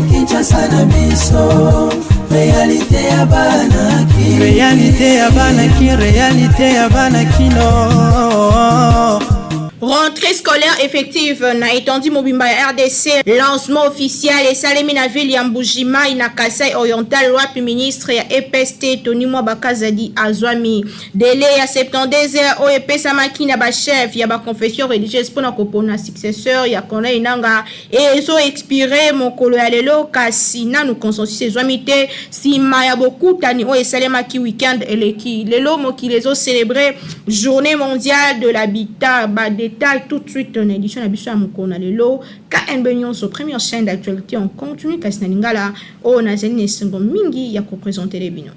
Kinshasa na biso réalité ya banaki réalité ya banakino. Rentrée scolaire effective na étendue Mobimba ya RDC, lancement officiel et Salemi na ville ya Mbujima na Kasai Oriental, wapi ministre ya EPST Tony Mwabakazadi azwami délai ya 72 heures o epesa makina ba chef ya ba confession religieuse pona kopona successeur ya Corneille Nanga et ezo expiré mokolo ya lelo kasi nanu consensus ezwami te sima ya bokutani o esalema ki weekend eleki lelo mokili ezo célébrer journée mondiale de l'habitat. Détail tout de suite en édition à Bissou Amukona Lelo, KNB Nyonso, première chaîne d'actualité en continu, Kasna Lingala, o Nazeli Nesengo Mingi, Yako présenter les binons.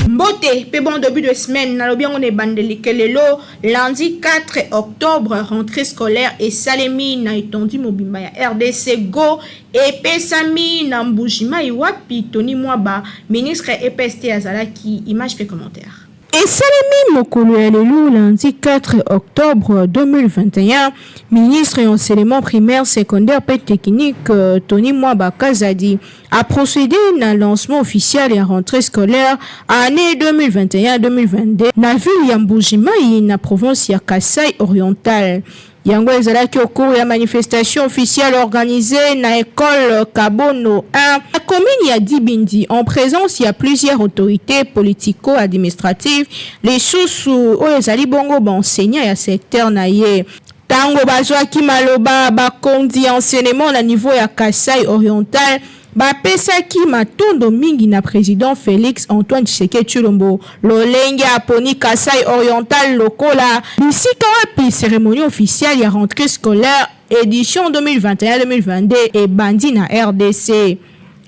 Mbote, pe bon début de semaine, nalobian on est bandelike lelo, lundi 4 octobre, rentrée scolaire et Salemi na étendu Mobimba ya RDC Go, et Pesami na Mbujima Iwapi, Tony Mwaba, ministre EPST Azalaki, image pe commentaire. Et Salemi Mokolo Lelo, lundi 4 octobre 2021, ministre et enseignement primaire, secondaire et technique Tony Mwaba Kazadi a procédé à lancement officiel et à rentrée scolaire année 2021-2022 na ville ya Mbujima na province ya Kasai Oriental. Yango ezalaki au cours ya manifestation officielle organisée na école Kabono 1, la commune ya Dibindi, en présence il y a plusieurs autorités politico-administratives, les sous ezali bongo ba enseignants ya secteur na ye. Tango bazwaki maloba bakondi enseignement na niveau ya Kasai Oriental, bapesaki matondo mingi na président Félix Antoine Tshisekedi Tshilombo lolenge aponi Kasai Oriental lokola bisika wapi cérémonie officielle ya rentrée scolaire édition 2021-2022 et bandi na RDC.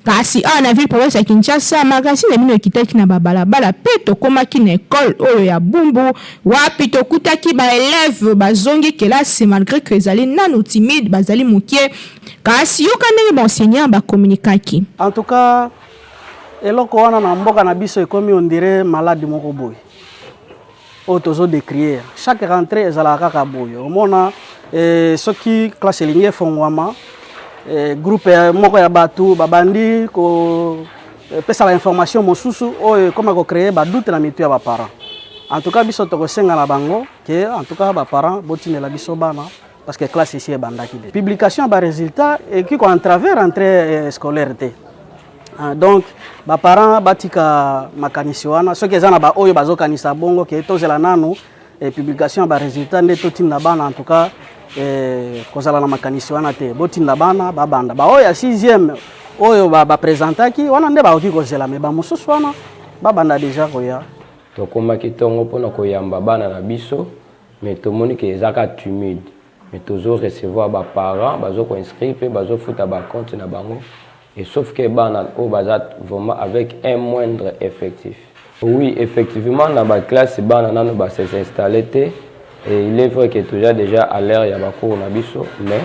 Kasi na ville province ya Kinshasa magazine mino ekitaki na babalabala pe tokomaki na école oyo ya Bumbu wapi tokutaki ba élèves bazongi kelasi malgré que ezali nanu timide bazali mukie kasi yoka ndenge ba enseignant ba communicaki. En tout cas eloko wana na mboka na biso ekomi on dirait malade moko boy o tozo décrire chaque rentrée ezalaka kaka boy omona soki classe ligne fongwama groupe moko ya batu babandi ko pesa la information mosusu o comme ko créer ba doute na mitu ya ba parents. En tout cas biso to ko senga na bango que en tout cas ba parents botinela biso bana parce que classe ici est bandaki de publication ba résultat et qui en travers entrée scolaire té. Donc ba parents batika makanisi wana soki ezana ba oyo bazokanisa bongo ke tozela nanu et publication ba résultat nde totina bana en tout cas kozala na makanisi wana te botinda bana babanda ba oyo ya 6e oyo ba présentaki wana nde ba oki kozela me ba mususu wana babanda déjà koya to koma kitongo pona koyamba bana na biso mais to moni ke ezaka timide mais tozo recevoir ba parents bazo ko inscrire pe bazo futa ba compte na bango et sauf que bana o bazat vraiment avec un moindre effectif. Oui, effectivement dans ba classe bana nanu ba s'installer te. Et il est vrai que toujours déjà à l'air il y a beaucoup na biso mais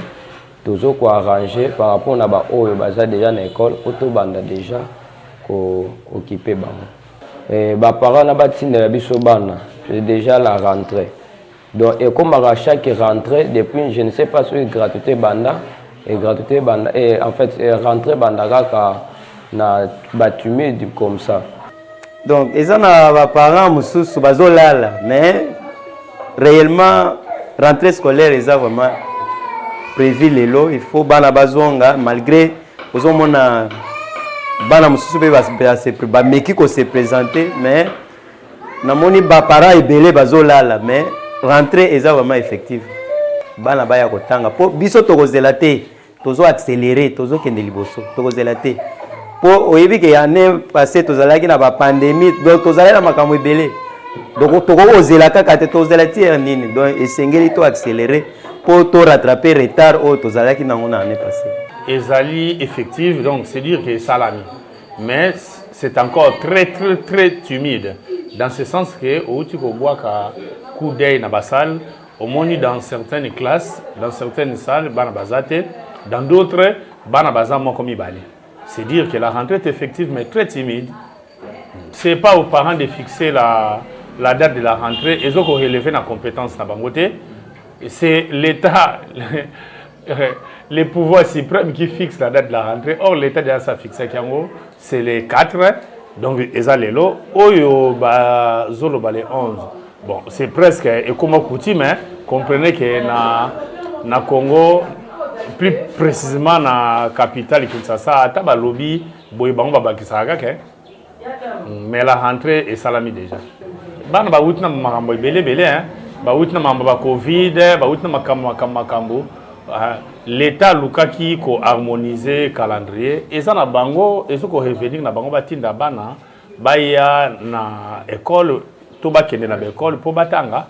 toujours quoi arranger par rapport na ba oyo baza déjà na école auto banda déjà ko occuper bango et ba parents na batinda la biso bana c'est déjà la rentrée donc et comme à chaque rentrée depuis je ne sais pas sur gratuité banda et en fait rentrée banda kaka na batumide comme ça donc ils ont ba parents mususu bazolala mais réellement rentrée scolaire est vraiment prévu les lots il faut bana bazonga malgré aux hommes bana mususu ba meki ko se présenter mais na moni ba para ebele bazolala mais rentrée est vraiment effective bana baya ko tanga po biso tokozela te tozo accélérer tozo kende liboso tokozela te po oyebi ke année passée tozalaki na ba pandémie donc tozala na makambo ebele. Donc, donc essayez de accélérer pour rattraper le retard au Zalaki dans l'année passée. Ezali effective, donc c'est dire que ça l'a mis. Mais c'est encore très timide. Dans ce sens que, au tu vois qu'à coup d'œil dans la salle, au moins dans certaines classes, dans certaines salles, dans d'autres, dans mon comme il C'est dire que la rentrée est effective mais très timide. Ce n'est pas aux parents de fixer la date de la rentrée. Ils ont relevé la compétence dans Bangote. C'est l'État, les pouvoirs suprêmes qui fixent la date de la rentrée. Or, l'État déjà ça fixé c'est les 4. Donc, ils ont les lots. Oyo, zolo, les 11. Bon, c'est presque, et comme coutume, comprenez que na Congo, plus précisément dans la capitale Kinshasa, il y a un lobby, mais la rentrée est salami déjà. Il y a un Covid, l'État Lukaki ko harmoniser calendrier. Et ça na bango, et ça ko revenir na bango batinda bana, baya na école, to ba kende na école pour batanga.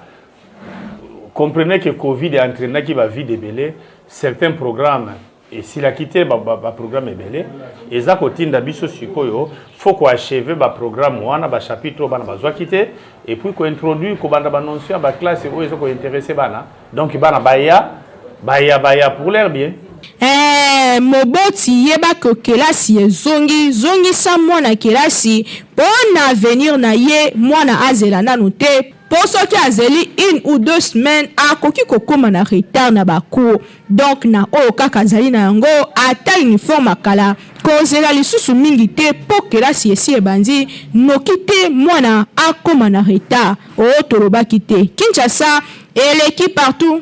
Comprenez que Covid est entraîné qui va vie débélé certains programmes. Et s'il a quitté le programme belé, et ça kotinda biso sikoyo, faut qu'on achève le programme wana ba chapitre bana bazwa quitter et puis qu'on introduit ko banda annoncer ba classe où ils sont intéressés bana. Donc bana baya pour l'air bien. Moboti yeba ko kelasi zongi sa mwana kelasi pona venir na ye mwana azela nanu te pour ceux qui azeli 1 ou 2 semaines akoki kokoma na retard na bacours. Donc na o kaka zali na yango ata uniforme akala kozela lisusu mingi te po kelasi esi ebandi noki te mwana akoma na retard o tolobaki te. Kinshasa eleki partout.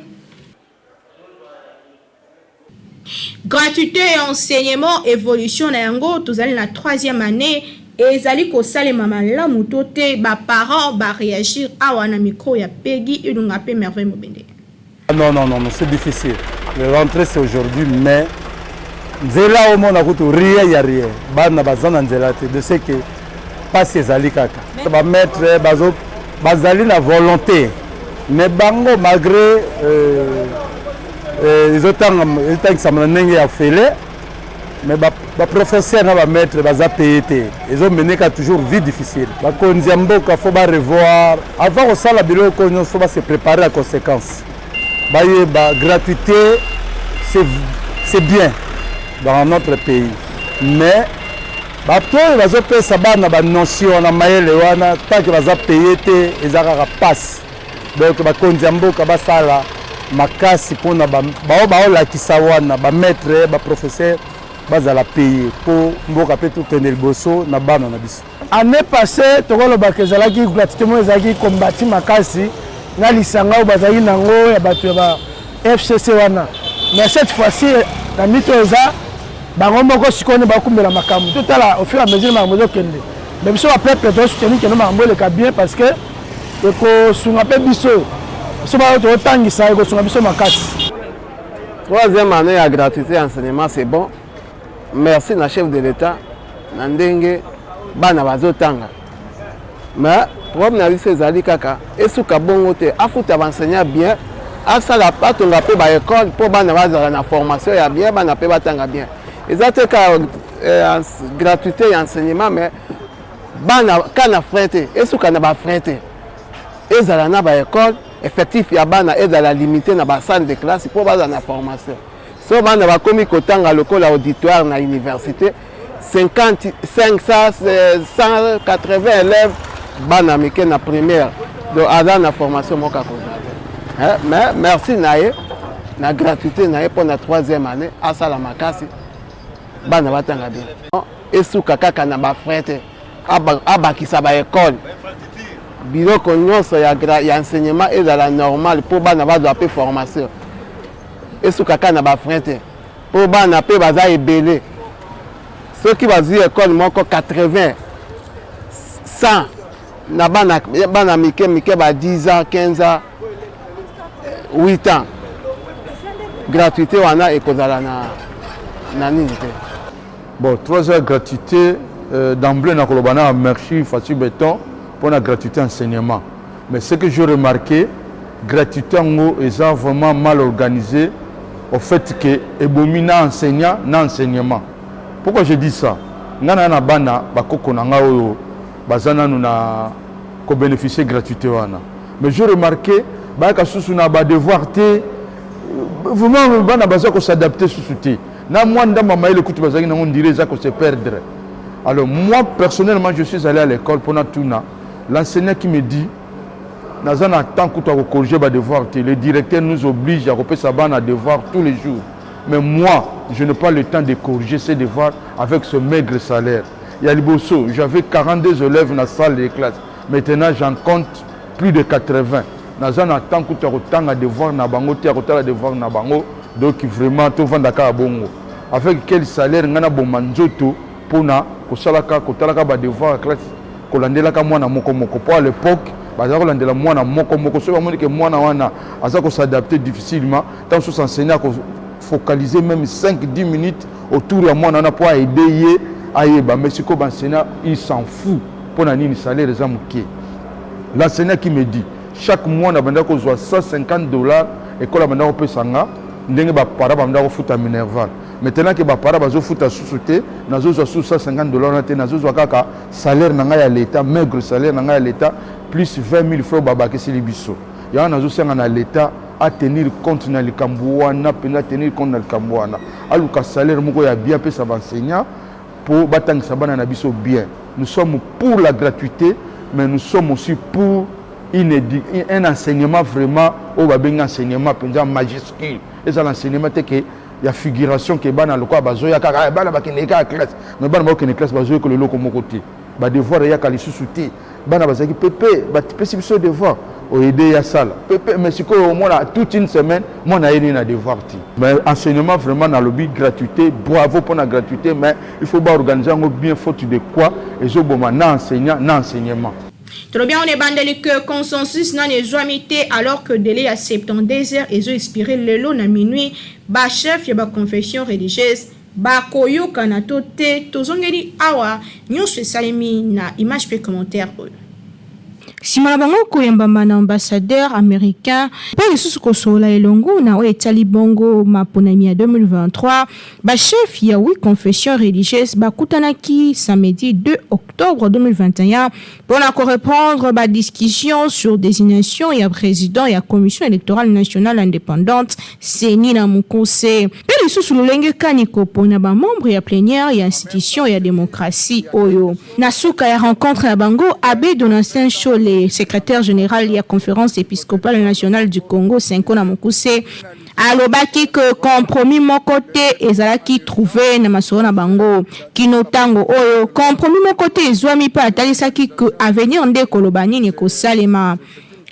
Gratuité et enseignement, évolution na yango, tous allez la 3e année et zali ko sale mama la mutote ba parents ba réagir à wana micro ya Peggy et donc appel merveille mobende. Non, c'est difficile. Le rentrée c'est aujourd'hui mais nzela au monde a kutu rien y a rien. Bana bazana nzela te de ce que pas ces zali kaka. Ba mettre bazali na volonté mais bango malgré ils ont que ça m'a fait mais les professeurs et les maîtres ils ont mené toujours vie difficile. Il faut revoir. Avant de faire la bureau, il faut se préparer à conséquence. La gratuité, c'est bien dans notre pays. Mais il faut payer ça notion tant que vous payé, ils ont passe. Donc, makasi pona ba la kisawana ba maître ba professeur bazala payer pour mboka pe tout tenir bosso na bana na biso. Année passée tokolo ba kezala ki gratuité mo ezaki kombati makasi na lisanga bazali nango ya bato ba FCC wana. Mais cette fois-ci na mito eza bango moko sikone ba kumbela makambo totala au fur et à mesure ma mozo kende. Même si on peut peut soutenir que nous mambo le bien parce que ko sunga pe biso. Troisième année à gratuité enseignement, c'est bon. Merci à chef de l'État. Nandenge bana bazotanga. Mais problème c'est zali kaka. Esuka bongo te afuta enseigner bien. Asa la patte on appelle ba école pour bana bazala na formation ya bien bana pe batanga bien. Ezate ka gratuité enseignement mais bana kana frete esuka na ba frete. Ezala na ba école effectif ya bana est à la limiter na ba salle de classe pour bana na formation. So bana ba komi kotanga lokola auditoire na université 180 élèves bana meke na première donc ada na formation moka ko. Mais merci nae na gratuité nae pour la 3e année à sala makasi bana batanga bien. Esuka kaka na ba frete abakisa ba école biloko nyonso ya enseignement est dans la normale pour bana bazwa pe formation esuka kana ba frete pour bana pe baza ebele ceux qui bazwi école moko 80 100 na bana mike ba 10 ans 15 ans 8 ans gratuité wana ekozala na nini te. Bon 3 heures gratuité d'emblée na kolobana merci Fatou Béton pour la gratuité enseignement. Mais ce que j'ai remarqué, gratuité en est vraiment mal organisée au fait que ebomina enseignant na enseignement. Pourquoi je dis ça? Ngana na bana bakoko na ngao bazana na ko bénéficier gratuité wana. Mais j'ai remarqué ba ka susu na ba devoir te vraiment bana baza ko s'adapter susu te. Na moi ndamba maïle kutu bazaki na on dirait ça que se perdre. Alors moi personnellement je suis allé à l'école pendant tout na. L'enseignant qui me dit Nazana tant que tu as corrigé les devoirs, le directeur nous oblige à repasser à devoir tous les jours. Mais moi, je n'ai pas le temps de corriger ces devoirs avec ce maigre salaire. Il y a Liboso, j'avais 42 élèves dans la salle de classe. Maintenant, j'en compte plus de 80. Nazana tant que tu as autant de devoirs na bango, tu as autant de devoirs na bango, donc vraiment tout va d'accord à bongo. Avec quel salaire ngana bomanzoto pour na kosalaka kotalaka ba devoirs classe kolandelaka mwana moko moko pour à l'époque. Bazako landela mwana moko moko so bamoni ke mwana wana azako s'adapter difficilement tant que s'enseigner ko focaliser même 5-10 minutes autour ya mwana na pour aider ayeba mais siko enseignant il s'en fout pour na nini salaire za muke. L'enseignant qui me dit chaque mois na banda ko zo $150 école banda ko pesanga ndenge ba para banda ko futa Minerval. Maintenant que ba para bazo futa sous-sauté nazo zo $150 na te nazo zo kaka salaire na nga ya l'état maigre salaire na nga ya l'état plus 20 000 francs babaki silibiso. Il y a un l'État à tenir compte dans le Cambouana, à tenir compte dans le Cambouana. Alors que le salaire est bien payé ça va enseigner pour battre ça va bien. Nous sommes pour la gratuité, mais nous sommes aussi pour un enseignement vraiment au un enseignement majuscule. Et ça l'enseignement c'est que il y a figuration qui est dans le quoi bazoya kaka bana bakineka classe mais bana bakine classe bazoya que le loko côté. Ba devoir ya kali sous-souté. Bana bazaki pépé ba petit peu devoir o aider ya sala pépé mais siko au moins toute une semaine moi na yeni na devoir ti mais enseignement vraiment dans le but gratuité bravo pour la gratuité mais il faut pas organiser un bien faute de quoi et zo boma na enseignant na enseignement. Trop bien, on est bandé que consensus n'a les joamités alors que délai à 72 heures et ont expiré le lot na minuit ba chef ya ba confession religieuse ba koyo kanato te tozongeli awa nyonso salimi na image pe commentaire. Simona bango koyembamba na ambassadeur américain pe lisusu kosola elongo na o etali bongo maponami ya 2023 ba chef ya oui confession religieuse bakutanaki samedi 2 octobre 2021 pour répondre ba discussion sur désignation ya président ya commission électorale nationale indépendante CENI na mukose pe lisusu lolenge kaniko pona ba membre ya plénière ya institution ya démocratie oyo na suka ya rencontre ya bango Abbé Donatien Chole secrétaire général de la conférence épiscopale nationale du Congo Senkona Mukuse alobaki que compromis mon côté ezalaki trouvé na masoro na bango kinotango oyo compromis mon côté ezwami pa atalisaki que avenir nde kolobani ne ko salema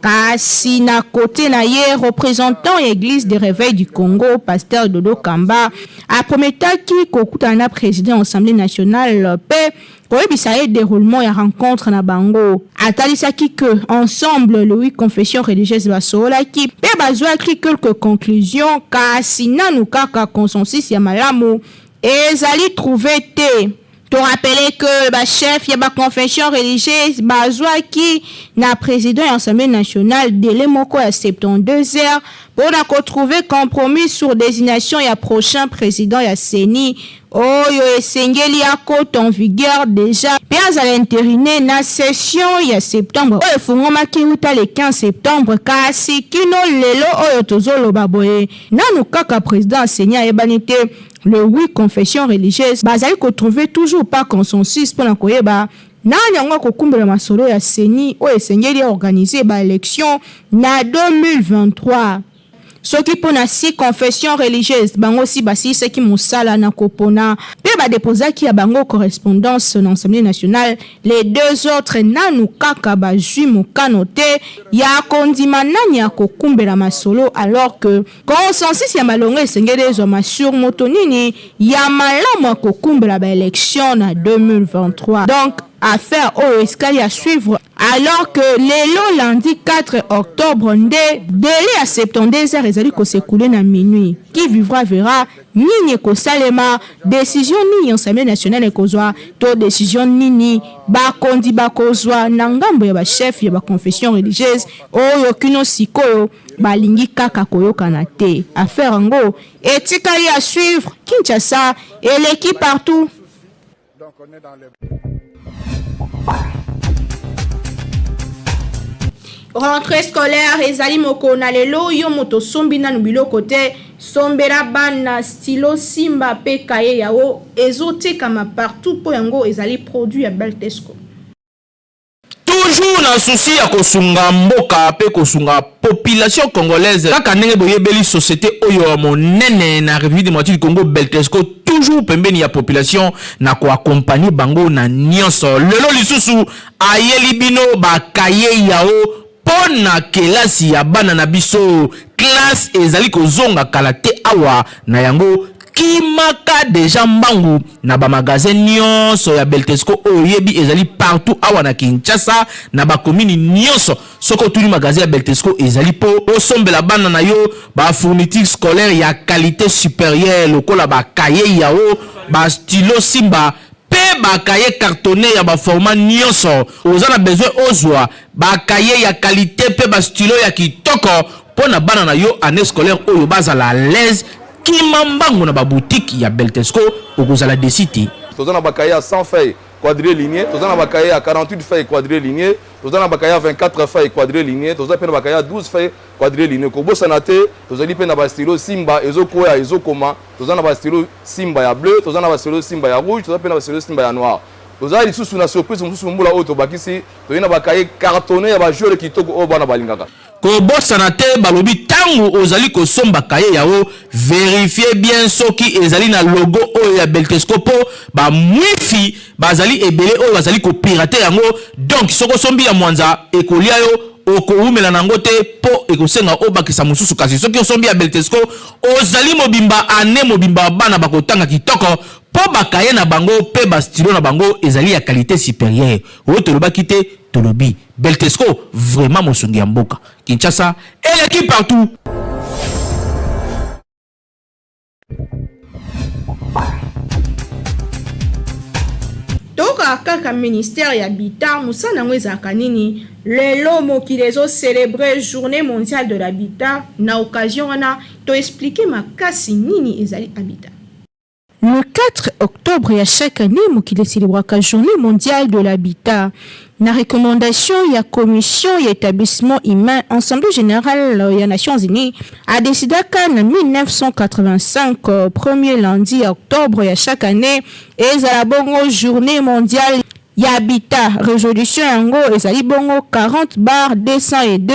kasi na côté na ye représentant église de réveil du Congo pasteur Dodo Kamba a prometaki kokutana président assemblée nationale pe koyebisa ye déroulement ya rencontre na bango atalisaki que ensemble le huit confession religieuse basolaki pe bazwaki quelques conclusions kasi nanu kaka consensus ya malamu ezali trouvé te. To rappeler que le chef de la confession religieuse bazwaki na président de l'Assemblée nationale délai moko à 72 heures pour trouver compromis sur désignation ya prochain président ya CENI oyo esengeli akota en vigueur déjà pe azala intériné na session ya septembre oyo efungomaki uta le 15 septembre kasi kino lelo oyo tozoloba boye nanu kaka président CENI ayebani te. Le oui confession religieuse bazali ko trouver toujours pas consensus pour na koyeba nani yango kokumbela masolo ya CENI o esengeli organiser ba élection na 2023 soki pona si confession religieuse bango si basi seki musala na kopona pe ba déposaki ya bango correspondance dans l'Assemblée nationale les deux autres nanu kaka ba jui mokano te ya kondima nani ya kokumbela masolo alors que consensus ya malongo esengeli ezoma sur moto nini ya malamu ya kokumbela ba élection na 2023 donc affaire au escalier à suivre alors que le lundi 4 octobre nde délai à 72 heures ezali ko s'écouler na minuit qui vivra verra nini ko salema décision nini Assemblée nationale ekozwa to décision nini ba kondi ba kozwa na ngambo ya ba chef ya ba confession religieuse oyo kino sikoyo balingi kaka koyokana te affaire ngo etikali à suivre Kinshasa et l'équipe partout. Donc on est dans les rentrée scolaire ezali moko na lelo yo moto sombi na nubilo côté sombela bana stylo simba pe kaye yao ezotekama partout po yango ezali produit ya Beltesco. Toujours na souci ya kosunga mboka pe kosunga population congolaise kaka ndenge boyebeli société oyo monene na République démocratique du Congo Beltesco toujours pembeni ya population na ko accompagner bango na nyonso lelo lisusu ayeli bino bakaye yao pona kelasi ya bana na biso classe ezali kozonga kala te awa na yango kimaka deja mbangu na ba magasin nyonso ya Beltesco oyebi ezali partout awa na Kinshasa na ba commune nyonso soko tuli magasin ya Beltesco ezali po osombela bana na yo ba fourniture scolaire ya qualité supérieure lokola ba cahier yao ba stylo simba pe ba cahier cartonné ya ba format nyonso ozana besoin ozwa ba cahier ya qualité pe ba stylo ya kitoko pona bana na yo année scolaire oyo bazala à l'aise kimambango na ba boutique ya Beltesco okozala desiti tozana bakaye à 100 feuilles quadrilinéées tozana bakaye à 48 feuilles quadrilinéées tozana bakaye à 24 feuilles quadrilinéées tozana pena bakaye à 12 feuilles quadrilinéées ko bosana te tozali pena ba stylo simba ezokoya ezokoma tozana ba stylo simba ya bleu tozana ba stylo simba ya rouge tozana pena ba stylo simba ya noir tozali lisusu na surprise mususu mbula oto bakisi toyina bakaye cartonné ya ba joueur kitoko o bana balingaka ko bosana te balobi tangu ozali ko somba kaye yao vérifier bien soki ezali na logo oyo ya Beltesco po ba mwifi bazali ebele oyo bazali ko pirater yango donc soko sombi ya mwanza ekolia yo okoumela nango te po ekosenga obakisa mususu kasi soki osombi ya Beltesco ozali mobimba ane mobimba bana bakotanga kitoko po bakaye na bango pe ba stylo na bango ezali ya qualité supérieure oyo tolobaki te tolobi Beltesco vraiment mosungi ya mboka Kinshasa et l'équipe partout. Toka kaka ministère ya habitat musana ngweza kanini lelo mokili ezo célébrer journée mondiale de l'habitat na occasion wana to expliquer makasi nini ezali habitat. Le 4 octobre ya chaque année mokili célèbre la journée mondiale de l'habitat. Na recommandation ya commission ya établissement humain Assemblée générale ya Nations Unies a décidé qu'en 1985 premier lundi octobre ya chaque année ezala bongo journée mondiale ya habitat. Résolution yango ezali bongo 40/202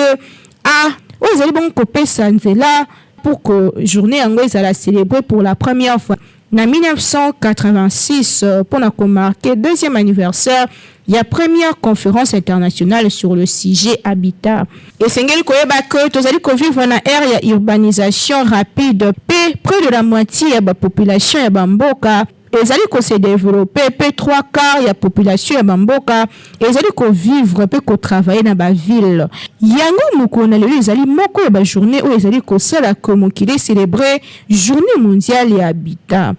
a ezali bongo kopesa nzela pour que journée yango ezala célébrée pour la première fois. En 1986, pour marquer deuxième anniversaire, il y a première conférence internationale sur le sujet habitat. Et c'est que tous allez vivre dans ère urbanisation rapide. Près de la moitié de la population est bamboka. Les allez se développer, peu 3/4 de la population est bamboka. Les allez vivre, peu travailler dans la ville. Yango mukona les allez moko ya journée où les allez sala comme qu'il célébrer journée mondiale et habitat.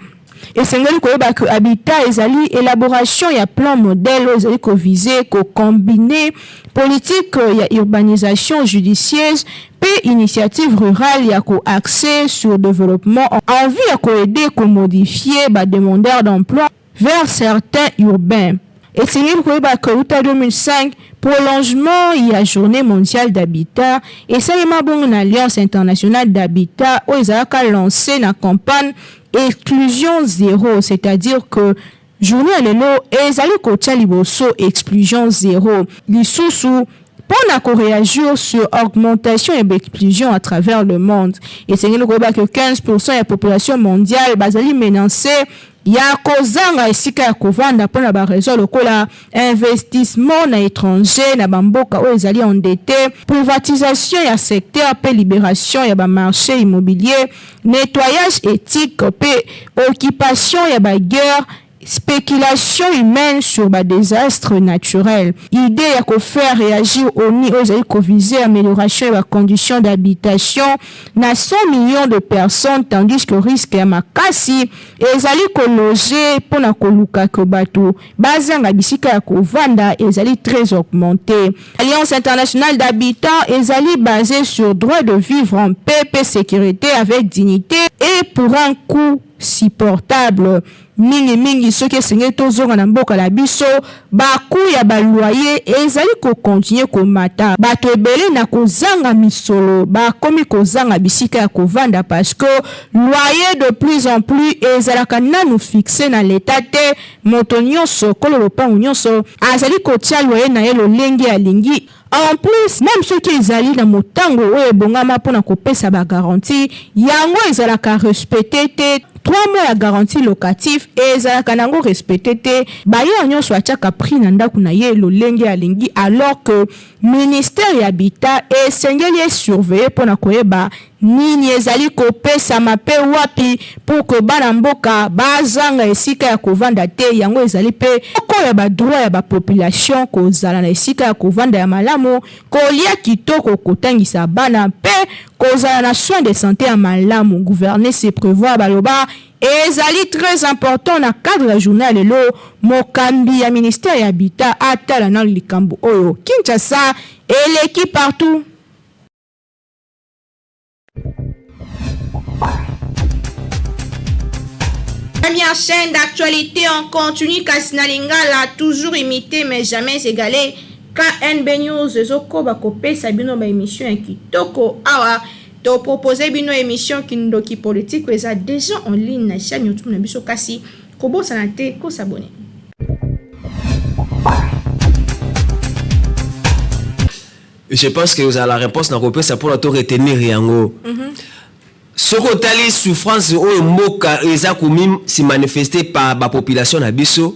Et c'est que habitat ezali élaboration ya plan modèle ezali ko viser ko combiner politique ya urbanisation judicieuse pe initiative rurale ya ko axer sur développement en vue ya ko aider ko modifier ba demandeurs d'emploi vers certains urbains. Et c'est que 2005 prolongement il y a journée mondiale d'habitat et ça une alliance internationale d'habitat où ils ont lancé la campagne exclusion zéro, c'est-à-dire que journée à l'élo et ils allaient côté liboso exclusion zéro. Les sous pour réagir sur augmentation et exclusion à travers le monde. Et c'est que 15% de la population mondiale basali menacée ya kozanga esika ya kovanda pona ba réseau lokola investissement na étranger na bamboka o ezali endetté privatisation ya secteur pe libération ya ba marché immobilier nettoyage éthique pe occupation ya ba guerre spéculation humaine sur des désastres naturels. Idée à faire réagir au niveau aux viser amélioration des conditions d'habitation na 100 millions de personnes tandis que risque ya makasi ezali ko loger pour na koluka ko bato bazanga bisika ya kovanda ezali très augmenté. Alliance internationale d'habitat ezali basée sur droit de vivre en paix et sécurité avec dignité et pour un coût supportable. mingi soki esengeli tozonga na mboka na biso baku ya baloyer ezali kokontinue komata bato ebele na kozanga misolo bakomi kozanga bisika ya kovanda parce que loyer de plus en plus ezalaka nanu fixe na leta te moto nyonso kolo lopango nyonso azali kotia loyer na ye lolenge alingi. En plus, même ceux qui ezali na motango oyo ebongama mpona kopesa ba garantie yango ezalaka respecté te 3 mois ya garantie locatif ezalaka nango respecté te baye nyonso atiaka prix na ndako na ye lolenge alingi alors que ministère ya habitat esengeli esurveiller mpona koyeba nini ezali kopesama pe wapi pour que bana mboka bazanga esika ya kovanda te yango ezali pe oko ya badroit ya bapopulation kozala na esika ya kovanda ya malamu kolia kitoko kotangisa bana pe kozala na soin de santé ya malamu. Gouverner se prévoir baloba ezali très important na cadre ya journal lelo mokambi ya ministère ya habitat atala na likambo oyo Kinshasa eleki partout. Première chaîne d'actualité en continu, Kasina Lingala, toujours imité mais jamais égalé. KNB News, Zoko Bakope, Sabino ba émission Kitoko Awa, to proposer bino émission Kindoki politique, ils a déjà en ligne na chaîne YouTube na biso kasi, kobo sanate ko s'abonner. Je pense que vous avez la réponse na kopesa pour la retenir yango. Ce que les souffrances au moka eza komi si manifester par la population na biso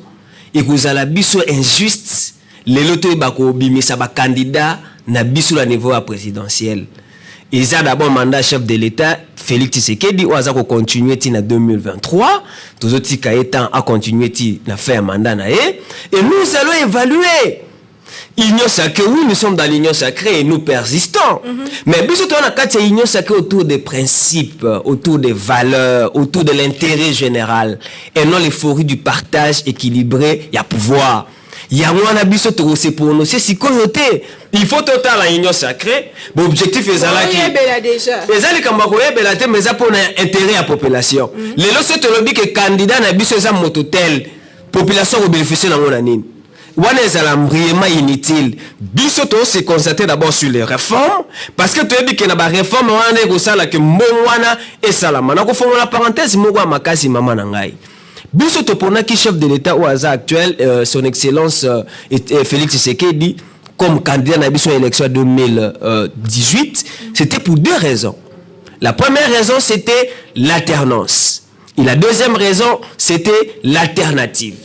et que la biso injuste les loto bako bimisa ba candidat na biso la niveau présidentiel. Ils ont d'abord mandat chef de l'État Félix Tshisekedi ou aza ko continuer ti na 2023 tous autres étant à continuer ti na faire mandat na et nous allons évaluer. Union sacrée, oui, nous sommes dans l'union sacrée et nous persistons. Mais bien sûr, on a quatre union sacrée autour des principes, autour des valeurs, autour de l'intérêt général et non l'euphorie du partage équilibré. Il y a pouvoir. Il y a moins d'habitude c'est pour nous. C'est si côté. Il faut total la union sacrée. L'objectif est là qui. Les alliés comme Bakoye belate mais ça pour intérêt à population. Les lots c'est le but que candidat n'a biso ça mototel population au bénéficier dans mon année. Wana ezala mbriema inutile. Biso to se concentrer d'abord sur les réformes parce que tu as dit que na ba réforme wana ekosala que mbongwana esalama. Na ko fongola parenthèse moko makasi mama na ngai. Biso to pona ki chef de l'État au hasard actuel son excellence Félix Tshisekedi comme candidat na biso à l'élection 2018, c'était pour deux raisons. La première raison c'était l'alternance. Et la deuxième raison c'était l'alternative.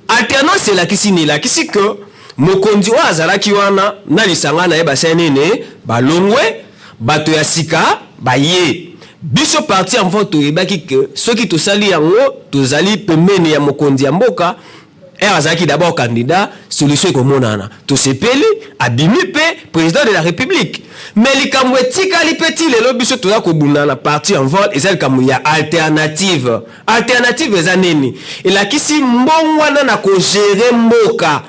Alternance c'est la kisini la kisi que mokonzi wa azala kiwana na lisanga na eba senene balongwe bato ya sika baye biso parti en vote ebaki que ceux qui to sali yango tozali pemene ya mokonzi ya mboka azaki d'abord candidat solution komonana to sepeli abimi pe président de la République mais likamwe tikali petit lelo biso toza kobundana parti en vote ezali kamu ya alternative ezaneni elakisi mbongwana na ko gérer mboka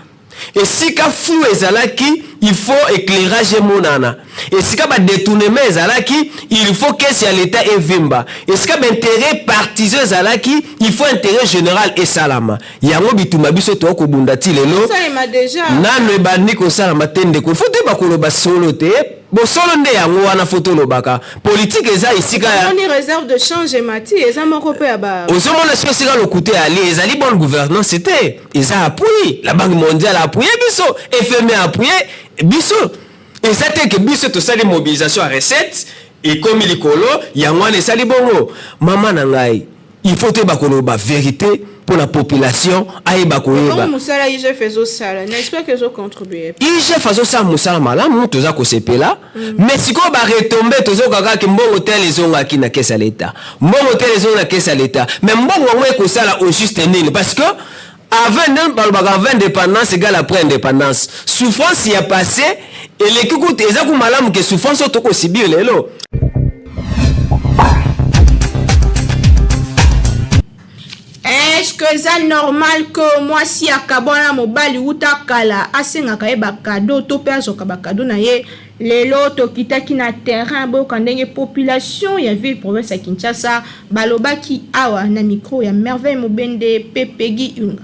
et si ka flou ezalaki il faut éclairage monana et si ka ba détournement ezalaki il faut que si l'état evimba et si ka ba intérêt partisan ezalaki il faut intérêt général et salama yango bituma biso to ko bundati lelo nanu ebandi ko salama tende ko faut te ba ko ba solo te bo solo nde yango wana photo lobaka politique eza isika ya on réserve de changer mati eza moko pe ba osomo na sika le côté ali ezali bonne gouvernance c'était eza appuyé la banque mondiale a appuyé biso FMI a appuyé biso ezate que biso to sali mobilisation à recette et comme likolo yango wana sali bongo mama na ngai il faut te ba ko ba vérité pour la population aïba koyeba. Comme musala ije fezo sala, n'espère que zo contribuer. Ije fezo sala musala malamu toza ko sepela, mais siko ba retomber tozo kaka ke mbongo tel ezonga ki na kesa l'État. Mbongo tel ezonga na kesa l'État. Mais mbongo ngwe ko sala au juste nini parce que avant indépendance égale après indépendance. Souffrance y a passé et les kikuti ezaku malamu ke souffrance to ko sibir lelo. Est-ce que eza normal que mwasi akabwana mobali uta kala asengaka ye bakado to pe azoka bakado na ye lelo tokitaki na terrain boyoka ndenge population ya ville province ya Kinshasa balobaki awa na micro ya Merveille Mobende Pepegi Yunga.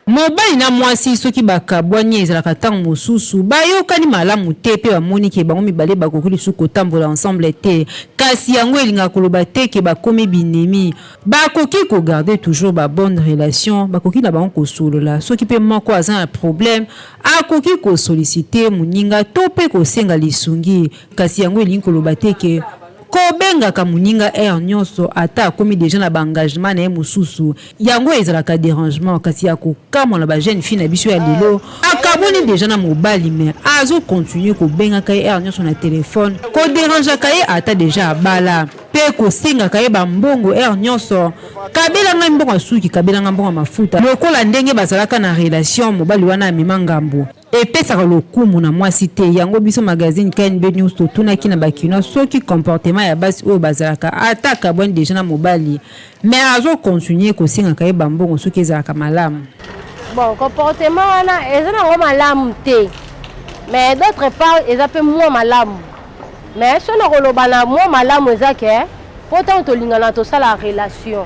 Mobali na mwasi soki bakabwani ezalaka ntango mosusu bayokani malamu te pe bamoni ke bango mibale bakoki lisusu kotambola ensemble te kasi yango elinga koloba te ke bakomi binemi bakoki kogarde toujours ba bonne relation bakoki na bango kosolola soki pe moko aza na problème akoki kosolicite moninga to pe kosenga lisungi kasi yango elingi koloba te ke kobenga ka muninga nyonso ata akomi déjà na ba engagement na mosusu yango ezalaka dérangement kasi ya kokama na ba jeune fille na biso ya lelo akaboni déjà na mobali mais azo continuer kobenga ka nyonso na téléphone ko dérange ka ata déjà abala pe kosenga ka ba mbongo nyonso kabela nga mbongo suki kabela nga mbongo mafuta lokola ndenge bazalaka na relation mobali wana amema ngambo epesaka lokumu na mwasi te yango biso magazine KNB News totunaki na bakino soki comportement ya basi oyo bazalaka ata kabwani déjà na mobali mais azo continuer kosenga ka mbongo soki ezalaka malamu. Bon, comportement wana eza nango malamu te mais d'autre part eza pe mwa malamu mais so na koloba na mwa malamu eza ke pourtant tolingana tosala relation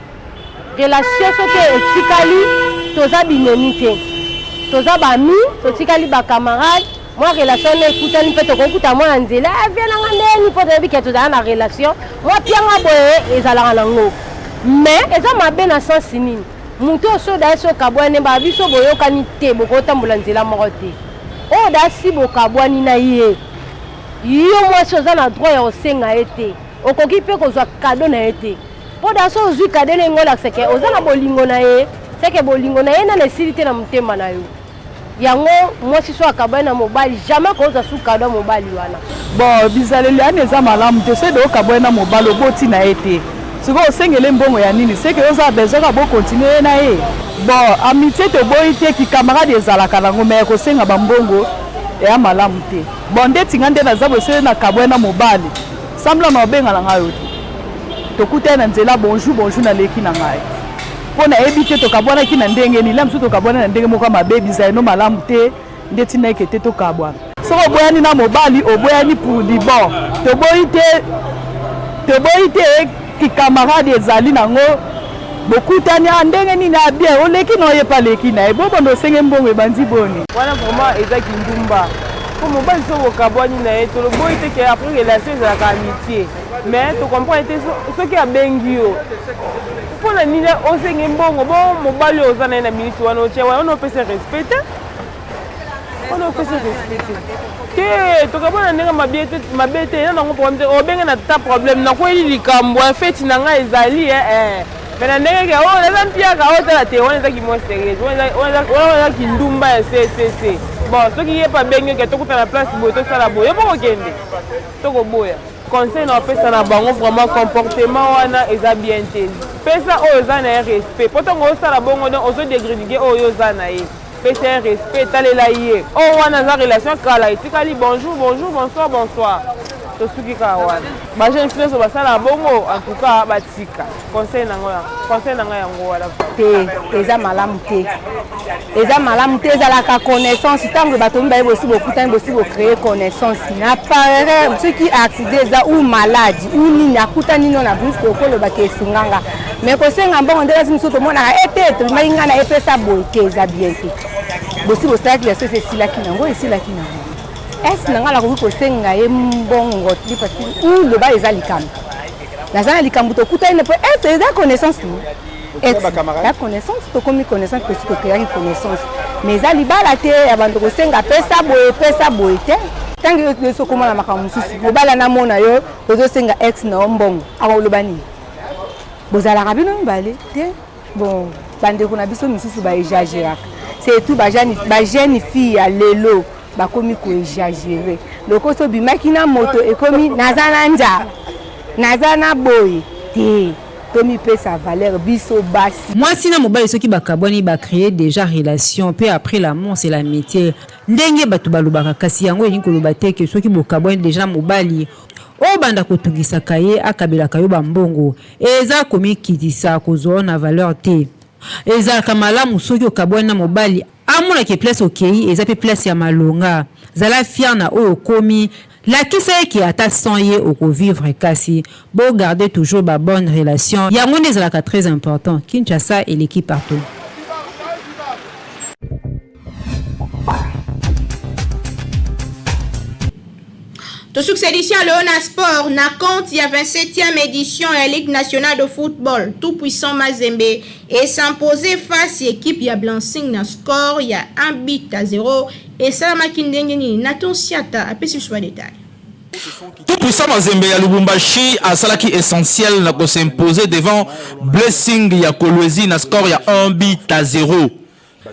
soki etikali toza binemi te toza bami totikali ba camarade moi relation na ekutani mpe tokokuta mwana nzela avia nanga ndeni mpo toyebi ke tozala na relation moi pianga boye ezalaka nango mais eza mabe na sensi nini moto oso daye so kabwani babiso boyokani te bokotambola nzela moko te oyo dasi bokabwani na ye yo mwasi oza na droit ya kosenga ye te okoki mpe kozwa kado na ye te mpo daso ozwi kado na yengo olakisa ke oza na bolingo na ye seke bolingo na ye nana esili te na motema na yo yango mwasi so akabwani na mobali jamais kozwa su kado mobali wana bon bizaleli ani eza malamu te so ede okabwani na mobali oboti na ye te sikoyo osengele mbongo ya nini seke oza besoin ka bokontinue na ye bon amitié toboyi te kikamarade ezalaka nango me kosenga bambongo eya malamu te bon nde tinga nde naza bosele na kabwani na mobali sambla na obenga na ngai yo te tokutani na nzela bonjour naleki na ngai mpo nayebi te tokabwanaki na ndenge nini la mosusu tokabwana na ndenge moko ya mabe bizalino malamu te nde ntina eke te tokabwana soki oboyani na mobali oboyani pour du bon toboyi te kikamarade ezali nango bokutani ndenge nini ya bien oleki na oyepa leki na ye bobondo osenge mbongo ebandi boni wana vraiment eza kindumba po mobali soki okabwani na ye toloboyi te ke après relation ezalaka amitié mais tocomprendre te soki abengi yo mpona nini osenge mbongo bo mobali oyo oza na ye na minute wana otia wana ona opesa respect te tokabona ndenge mabe te ena nango problème te obenge na ta problème nakoyeli likambo feti na ngai ezali me na ndenge ke oyo eza mpiaka otala te wana ezaki mwa sérieuse wana ezaki ndumba ya ccc bon soki ye pa benge ke tokuta na place boye tosala boye yo mpo kokende tokoboya conseil na opesa na bango vraiment comportement wana eza bien te pesa oyo eza na ye respect po ntango osala bongo don ozodégrédige oyo oza na ye pesa ye respect talela ye oyo wana eza relation kala etikali bonjour bonsoir tosuki kaka wana bajeune fille nyonso basala bongo en tout cas batika conseil na ngai yango wana te eza malamu te ezalaka connaissance ntango bato mibaye bosi bokutani bosi bocreye connaissance na parere soki accident eza ou maladi ou nini akutani nino na brusque okolobaka esunganga mais kosenga mbongo nde kasi mosusu tomonaka ete tobimaki ngai na epesa boye te eza bien te bosi bosalaki ya sosi esilaki nango esi na ngai nakoki kosenga ye mbongo lipasi ou loba eza likambo naza na likambo tokutani ne po ete eza connaissance ya connaissance tokomi connaissance tosi tokreaki connaissance mais eza libala te ya bando kosenga pesa boye te ntango yo sokomona makambo mosusu mobala namona yo ozosenga ex na yo mbongo akoloba nini bozalaka bino mibale te bon bandeko na biso misusu baexageraka surtout bajeune fille ya lelo bakomi koexagere loko so bimaki na moto ekomi naza na njala naza na boye te tomipesa valeur biso basi mwasi na mobali soki bakabwani bacreye déjà relation pe après l'amour c'est l'amitié ndenge bato balobaka kasi yango elingi koloba te ke soki bokabwani déjà na mobali oyo banda kotungisaka ye akabelaka yo bambongo eza komikitisa kozwa na valeur te ezalaka malamu soki okabwana mobali amonaki place okei eza pe place ya malonga zala fier na oyo okomi lakisa eke ata sans ye okovivre kasi bo garder toujours ba bonne relation yango nde ezalaka très important. Kinshasa et l'équipe partout. Tout succès édition Léona Sport na compte il y a 27e édition de la Ligue nationale de football tout puissant Mazembe et s'imposer face à l'équipe ya Blancing na score il y a 1-0 et ça makindengeni Nathan Siata a plus sur détail. Tout puissant Mazembe ya Lubumbashi a salaki essentiel na ko s'imposer devant Blessing ya Kolwezi na score ya 1-0.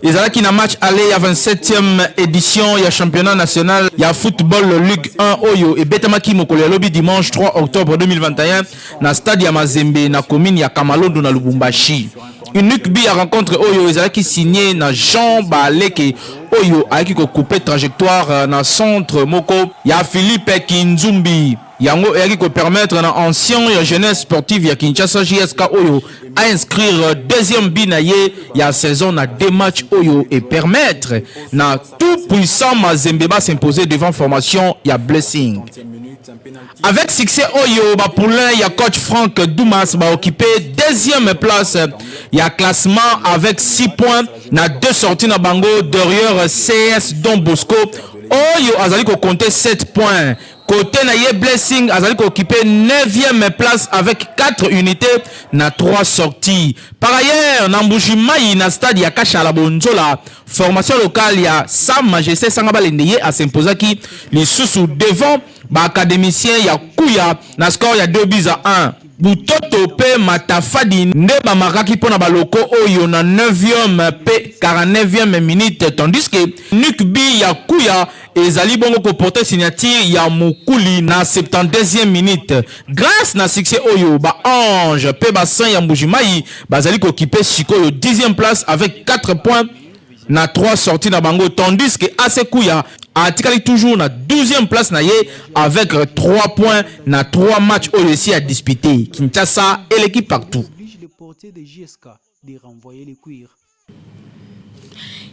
Ils ont qui na match aller à 27e édition ya championnat national ya football Ligue 1 Oyo et Betamaki Mokolo lobby dimanche 3 octobre 2021 na stade ya Mazembe na commune ya Kamalondo na Lubumbashi. Unique bi à rencontre Oyo ils ont qui signé na Jean Baleke Oyo a qui couper trajectoire na centre moko ya Philippe Kinzumbi. Yango et qui permettre na ancien ya jeunesse sportive ya Kinshasa JSK Oyo à inscrire deuxième binaye ya saison na deux matchs Oyo et permettre na tout puissant Mazembe ba s'imposer devant formation ya Blessing. Avec succès Oyo ba poulain ya coach Franck Dumas ba occupé deuxième place ya classement avec 6 points na 2 sorties na bango derrière CS Don Bosco Oyo azali ko compter 7 points. Côté na ye Blessing azali ko occuper 9e place avec 4 unités na 3 sorties. Par ailleurs, na Mbujimayi na stade ya Kashala Bonjola, formation locale ya Sam Majesté Sangaba Lendeye a s'imposer qui les sous devant ba académicien ya Kuya na score ya 2-1. Butoto pe Matafadi nde ba makaki pona ba loko Oyo na 9e pe 49e minute tandis que Nukbi ya Kuya ezali bongo ko porter signature ya Mukuli na 72e minute. Grâce na succès Oyo ba Ange pe ba Saint ya Mbujimayi bazali ko occuper sikoyo 10e place avec 4 points na 3 sorties na bango tandis que Asekuya a toujours na 12e place na ye avec 3 points na 3 matchs aussi à disputer. Kinshasa et l'équipe partout.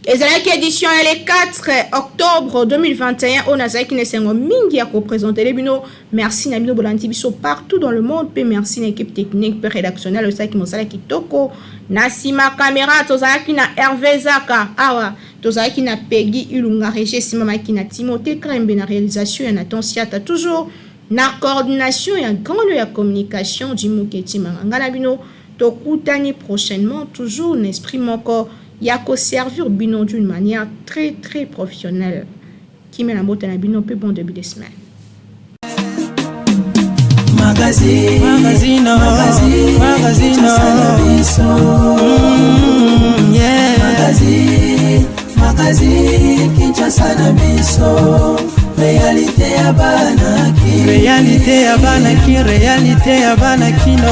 Ezalaki édition le 4 octobre 2021 au Nazaki Nesengo mingi a représenté les bino. Merci na bino bolanti biso partout dans le monde. Pe merci l'équipe technique pe rédactionnelle aussi qui mosala kitoko. Nasima caméra tozalaki na Hervé Zaka awa tozalaki na Peggy Ilunga Régé Simamaki na Timothée Krembe na réalisation ya Nathan Siata toujours na coordination ya grande ya communication du Muketi Mangana bino tokutani prochainement toujours un esprit moko yako servir bino d'une manière très très professionnelle qui met la moto na bino peu bon début de semaine. Magazine Kinshasa na biso réalité ya bana kino